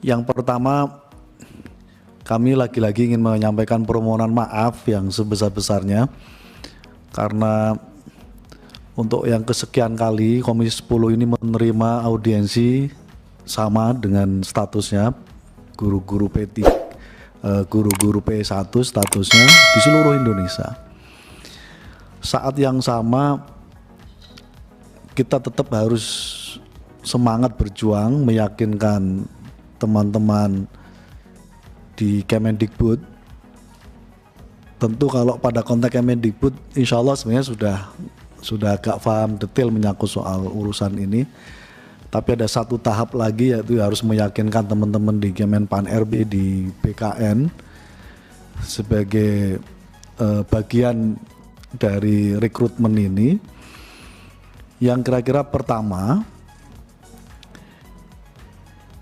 Yang pertama, kami lagi-lagi ingin menyampaikan permohonan maaf yang sebesar-besarnya karena untuk yang kesekian kali Komisi 10 ini menerima audiensi sama dengan statusnya guru-guru P3, guru-guru P1 statusnya di seluruh Indonesia. Saat yang sama kita tetap harus semangat berjuang meyakinkan teman-teman di Kemendikbud. Tentu kalau pada konteks Kemendikbud insya Allah sebenarnya sudah agak paham detail menyangkut soal urusan ini, tapi ada satu tahap lagi, yaitu harus meyakinkan teman-teman di Kemenpan RB, di BKN sebagai bagian dari rekrutmen ini. Yang kira-kira pertama,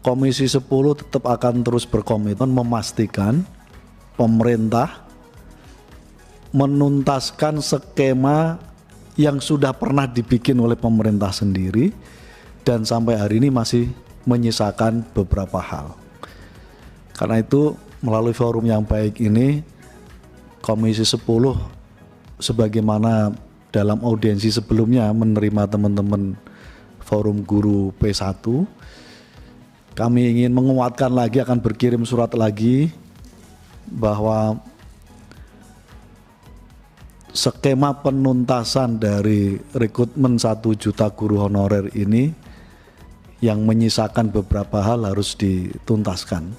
Komisi 10 tetap akan terus berkomitmen memastikan pemerintah menuntaskan skema yang sudah pernah dibikin oleh pemerintah sendiri dan sampai hari ini masih menyisakan beberapa hal. Karena itu melalui forum yang baik ini, Komisi 10 sebagaimana dalam audiensi sebelumnya menerima teman-teman forum guru P1, kami ingin menguatkan lagi, akan berkirim surat lagi bahwa skema penuntasan dari rekrutmen 1 juta guru honorer ini yang menyisakan beberapa hal harus dituntaskan.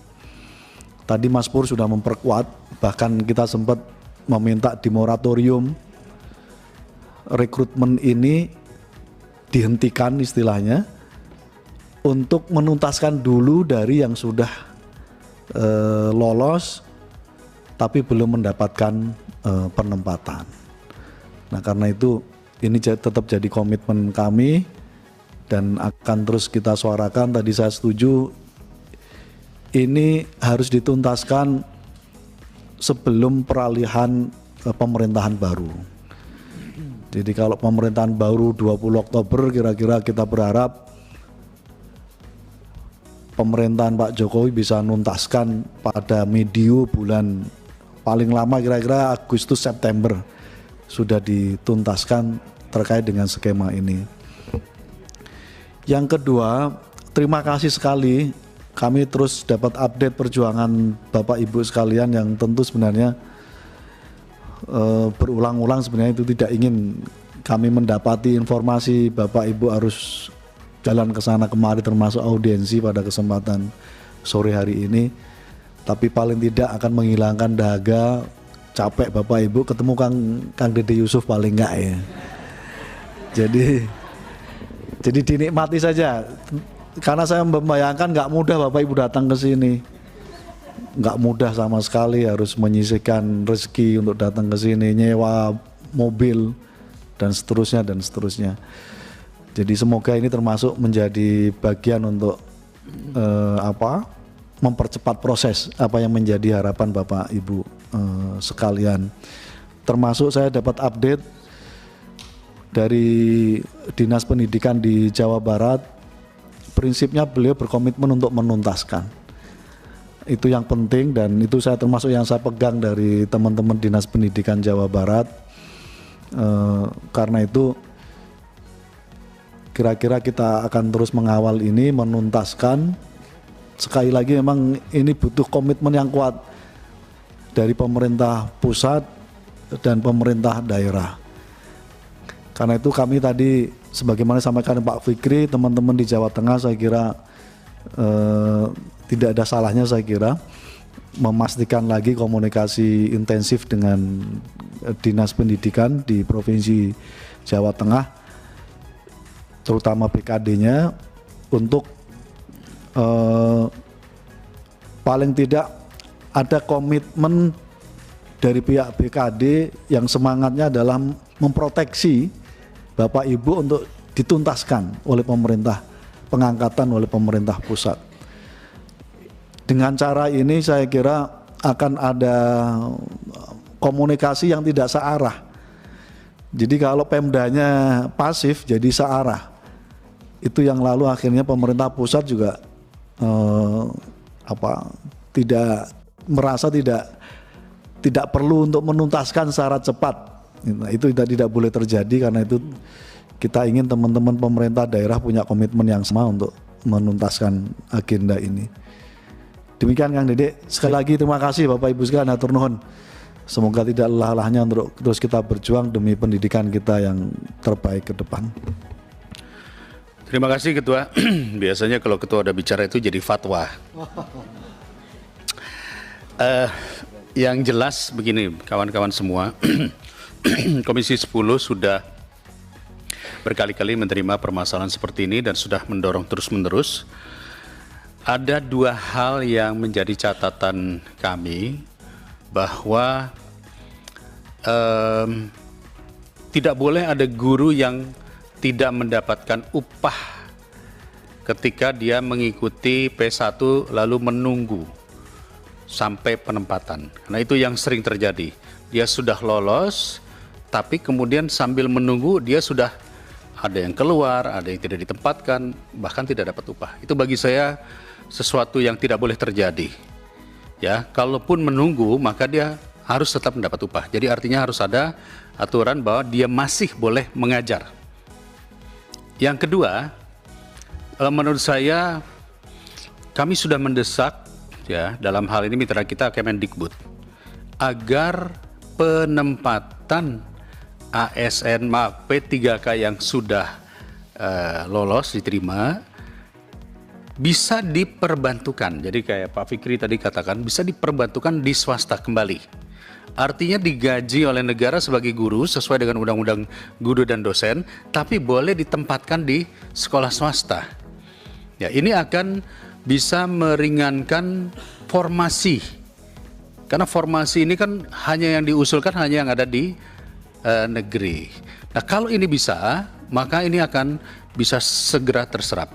Tadi Mas Pur sudah memperkuat, bahkan kita sempat meminta di moratorium rekrutmen ini dihentikan istilahnya, untuk menuntaskan dulu dari yang sudah lolos tapi belum mendapatkan penempatan. Nah, karena itu ini tetap jadi komitmen kami dan akan terus kita suarakan. Tadi saya setuju ini harus dituntaskan sebelum peralihan pemerintahan baru. Jadi kalau pemerintahan baru 20 Oktober kira-kira kita berharap pemerintahan Pak Jokowi bisa nuntaskan pada medio bulan, paling lama kira-kira Agustus September sudah dituntaskan terkait dengan skema ini. Yang kedua, terima kasih sekali kami terus dapat update perjuangan Bapak Ibu sekalian yang tentu sebenarnya berulang-ulang sebenarnya itu tidak ingin kami mendapati informasi Bapak Ibu harus jalan ke sana kemari termasuk audiensi pada kesempatan sore hari ini, tapi paling tidak akan menghilangkan dahaga capek Bapak Ibu ketemu Kang Dede Yusuf paling enggak ya. Jadi dinikmati saja, karena saya membayangkan nggak mudah Bapak Ibu datang ke sini, nggak mudah sama sekali, harus menyisihkan rezeki untuk datang ke sini, nyewa mobil dan seterusnya dan seterusnya. Jadi semoga ini termasuk menjadi bagian untuk mempercepat proses apa yang menjadi harapan Bapak Ibu sekalian. Termasuk saya dapat update dari Dinas Pendidikan di Jawa Barat, prinsipnya beliau berkomitmen untuk menuntaskan. Itu yang penting dan itu saya termasuk yang saya pegang dari teman-teman Dinas Pendidikan Jawa Barat. Karena itu kira-kira kita akan terus mengawal ini, menuntaskan. Sekali lagi memang ini butuh komitmen yang kuat dari pemerintah pusat dan pemerintah daerah. Karena itu kami tadi sebagaimana disampaikan Pak Fikri, teman-teman di Jawa Tengah saya kira tidak ada salahnya saya kira memastikan lagi komunikasi intensif dengan Dinas Pendidikan di Provinsi Jawa Tengah, terutama BKD-nya, untuk paling tidak ada komitmen dari pihak BKD yang semangatnya adalah memproteksi Bapak Ibu untuk dituntaskan oleh pemerintah, pengangkatan oleh pemerintah pusat. Dengan cara ini saya kira akan ada komunikasi yang tidak searah. Jadi kalau Pemdanya pasif jadi searah. Itu yang lalu akhirnya pemerintah pusat juga tidak merasa tidak perlu untuk menuntaskan secara cepat. Itu tidak boleh terjadi, karena itu kita ingin teman-teman pemerintah daerah punya komitmen yang sama untuk menuntaskan agenda ini. Demikian Kang Dede. Sekali lagi terima kasih Bapak Ibu sekalian, hatur nuhun. Semoga tidak lelah-lehahnya untuk terus kita berjuang demi pendidikan kita yang terbaik ke depan. Terima kasih Ketua. Biasanya kalau Ketua udah bicara itu jadi fatwa. Yang jelas begini kawan-kawan semua, Komisi 10 sudah berkali-kali menerima permasalahan seperti ini dan sudah mendorong terus-menerus. Ada dua hal yang menjadi catatan kami, bahwa tidak boleh ada guru yang tidak mendapatkan upah ketika dia mengikuti P1 lalu menunggu sampai penempatan. Nah itu yang sering terjadi. Dia sudah lolos, tapi kemudian sambil menunggu dia sudah ada yang keluar, ada yang tidak ditempatkan, bahkan tidak dapat upah. Itu bagi saya sesuatu yang tidak boleh terjadi. Ya, kalaupun menunggu maka dia harus tetap mendapat upah. Jadi artinya harus ada aturan bahwa dia masih boleh mengajar. Yang kedua, menurut saya kami sudah mendesak, ya, dalam hal ini mitra kita Kemendikbud, agar penempatan ASN P3K yang sudah lolos diterima bisa diperbantukan. Jadi kayak Pak Fikri tadi katakan, bisa diperbantukan di swasta kembali. Artinya digaji oleh negara sebagai guru sesuai dengan Undang-Undang Guru dan Dosen, tapi boleh ditempatkan di sekolah swasta. Ya, ini akan bisa meringankan formasi. Karena formasi ini kan hanya yang diusulkan hanya yang ada di negeri. Nah, kalau ini bisa, maka ini akan bisa segera terserap.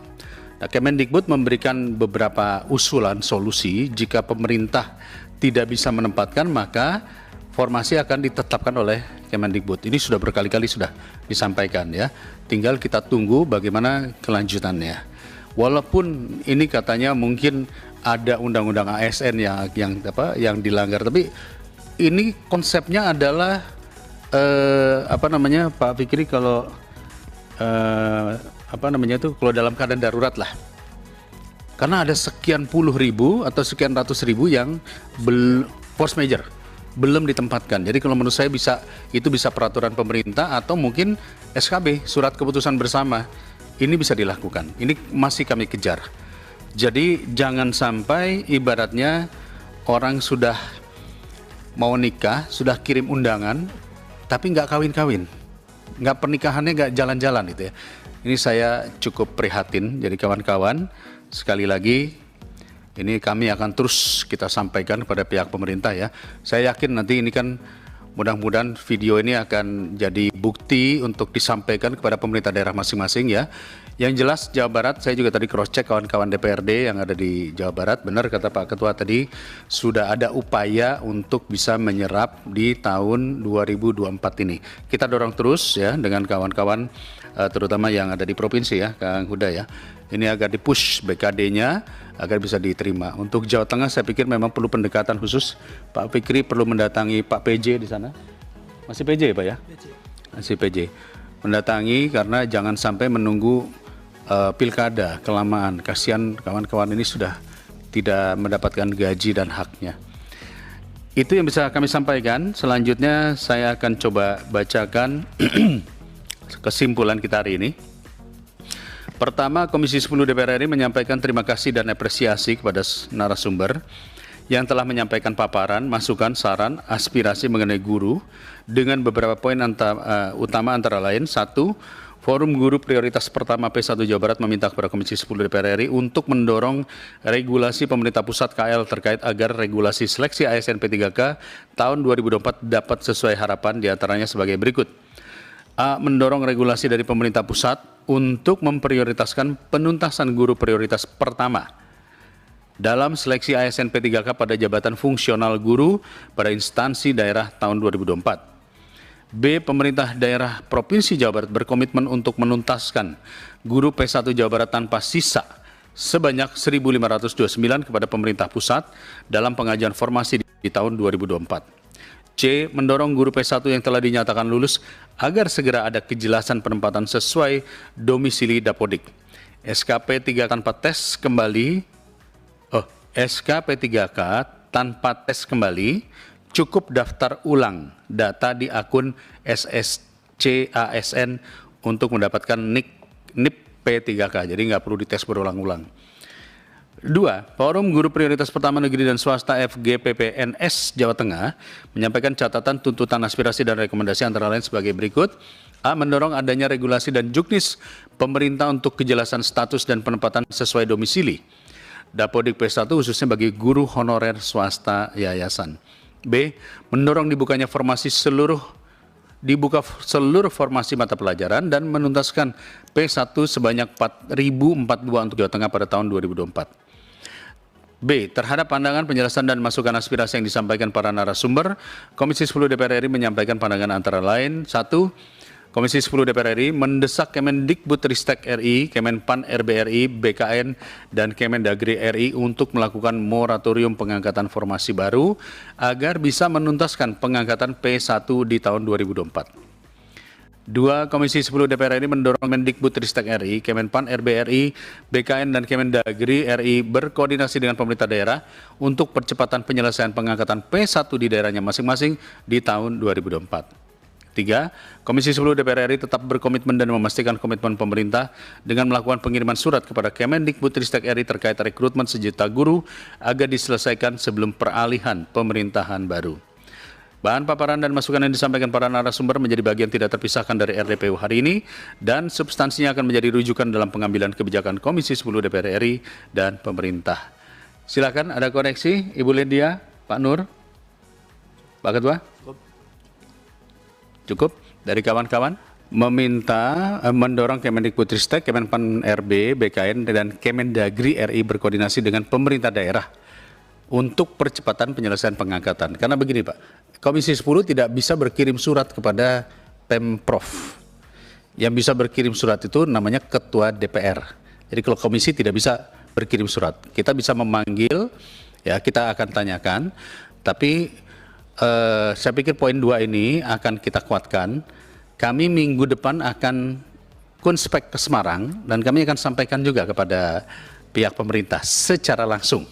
Nah, Kemendikbud memberikan beberapa usulan solusi. Jika pemerintah tidak bisa menempatkan, maka formasi akan ditetapkan oleh Kemendikbud. Ini sudah berkali-kali sudah disampaikan, ya. Tinggal kita tunggu bagaimana kelanjutannya. Walaupun ini katanya mungkin ada undang-undang ASN yang dilanggar, tapi ini konsepnya adalah Pak Fikri, kalau kalau dalam keadaan darurat lah. Karena ada sekian puluh ribu atau sekian ratus ribu yang force major belum ditempatkan. Jadi kalau menurut saya itu bisa peraturan pemerintah atau mungkin SKB, surat keputusan bersama. Ini bisa dilakukan. Ini masih kami kejar. Jadi jangan sampai ibaratnya orang sudah mau nikah, sudah kirim undangan, tapi nggak kawin-kawin. Nggak pernikahannya nggak jalan-jalan gitu ya. Ini saya cukup prihatin. Jadi kawan-kawan, sekali lagi ini kami akan terus kita sampaikan kepada pihak pemerintah, ya. Saya yakin nanti ini kan mudah-mudahan video ini akan jadi bukti untuk disampaikan kepada pemerintah daerah masing-masing, ya. Yang jelas Jawa Barat, saya juga tadi cross check kawan-kawan DPRD yang ada di Jawa Barat, benar kata Pak Ketua tadi, sudah ada upaya untuk bisa menyerap di tahun 2024 ini. Kita dorong terus, ya, dengan kawan-kawan terutama yang ada di provinsi, ya, Kang Huda, ya. Ini agar dipush BKD-nya agar bisa diterima. Untuk Jawa Tengah saya pikir memang perlu pendekatan khusus. Pak Fikri perlu mendatangi Pak PJ di sana. Masih PJ, Pak, ya? Masih PJ. Mendatangi karena jangan sampai menunggu pilkada kelamaan. Kasihan kawan-kawan ini sudah tidak mendapatkan gaji dan haknya. Itu yang bisa kami sampaikan. Selanjutnya saya akan coba bacakan kesimpulan kita hari ini. Pertama, Komisi 10 DPR RI menyampaikan terima kasih dan apresiasi kepada narasumber yang telah menyampaikan paparan, masukan, saran, aspirasi mengenai guru dengan beberapa poin utama antara lain. 1. Forum Guru Prioritas Pertama P1 Jawa Barat meminta kepada Komisi 10 DPR RI untuk mendorong regulasi pemerintah pusat KL terkait agar regulasi seleksi ASN P3K tahun 2024 dapat sesuai harapan, diantaranya sebagai berikut. A. Mendorong regulasi dari pemerintah pusat untuk memprioritaskan penuntasan guru prioritas pertama dalam seleksi ASN P3K pada jabatan fungsional guru pada instansi daerah tahun 2024. B. Pemerintah daerah Provinsi Jawa Barat berkomitmen untuk menuntaskan guru P1 Jawa Barat tanpa sisa sebanyak 1.529 kepada pemerintah pusat dalam pengajuan formasi di tahun 2024. C. Mendorong guru P1 yang telah dinyatakan lulus agar segera ada kejelasan penempatan sesuai domisili Dapodik. SKP 3 tanpa tes kembali, SKP 3K tanpa tes kembali, cukup daftar ulang data di akun SSCASN untuk mendapatkan NIP P3K, jadi nggak perlu dites berulang-ulang. 2. Forum Guru Prioritas Pertama Negeri dan Swasta FGPPNS Jawa Tengah menyampaikan catatan, tuntutan, aspirasi, dan rekomendasi antara lain sebagai berikut. A. Mendorong adanya regulasi dan juknis pemerintah untuk kejelasan status dan penempatan sesuai domisili Dapodik P1 khususnya bagi guru honorer swasta yayasan. B. Mendorong dibukanya seluruh formasi mata pelajaran dan menuntaskan P1 sebanyak 4.042 untuk Jawa Tengah pada tahun 2024. B. Terhadap pandangan, penjelasan, dan masukan aspirasi yang disampaikan para narasumber, Komisi 10 DPR RI menyampaikan pandangan antara lain. 1. Komisi 10 DPR RI mendesak Kemendikbudristek RI, Kemenpan RB RI, BKN, dan Kemendagri RI untuk melakukan moratorium pengangkatan formasi baru agar bisa menuntaskan pengangkatan P1 di tahun 2024. 2. Komisi 10 DPR RI mendorong Kemendikbudristek RI, Kemenpan RB RI, BKN, dan Kemendagri RI berkoordinasi dengan pemerintah daerah untuk percepatan penyelesaian pengangkatan P1 di daerahnya masing-masing di tahun 2024. 3. Komisi 10 DPR RI tetap berkomitmen dan memastikan komitmen pemerintah dengan melakukan pengiriman surat kepada Kemendikbudristek RI terkait rekrutmen sejuta guru agar diselesaikan sebelum peralihan pemerintahan baru. Bahan paparan dan masukan yang disampaikan para narasumber menjadi bagian tidak terpisahkan dari RDPU hari ini dan substansinya akan menjadi rujukan dalam pengambilan kebijakan Komisi 10 DPR RI dan pemerintah. Silakan, ada koreksi Ibu Lydia, Pak Nur, Pak Ketua? Cukup dari kawan-kawan? Mendorong Kemendikbudristek, Kemenpan RB, BKN, dan Kemendagri RI berkoordinasi dengan pemerintah daerah untuk percepatan penyelesaian pengangkatan. Karena begini Pak, Komisi 10 tidak bisa berkirim surat kepada Pemprov. Yang bisa berkirim surat itu namanya Ketua DPR. Jadi kalau komisi tidak bisa berkirim surat. Kita bisa memanggil, ya kita akan tanyakan, tapi saya pikir poin 2 ini akan kita kuatkan. Kami minggu depan akan kunspek ke Semarang dan kami akan sampaikan juga kepada pihak pemerintah secara langsung.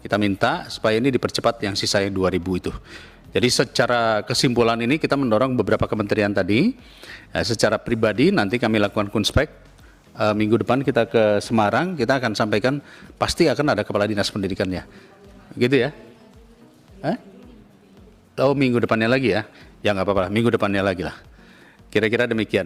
Kita minta supaya ini dipercepat yang sisanya 2.000 itu. Jadi secara kesimpulan ini kita mendorong beberapa kementerian tadi. Secara pribadi nanti kami lakukan kunspek. Minggu depan kita ke Semarang, kita akan sampaikan pasti akan ada kepala dinas pendidikannya. Gitu ya? Oh minggu depannya lagi ya? Ya nggak apa-apa, minggu depannya lagi lah. Kira-kira demikian.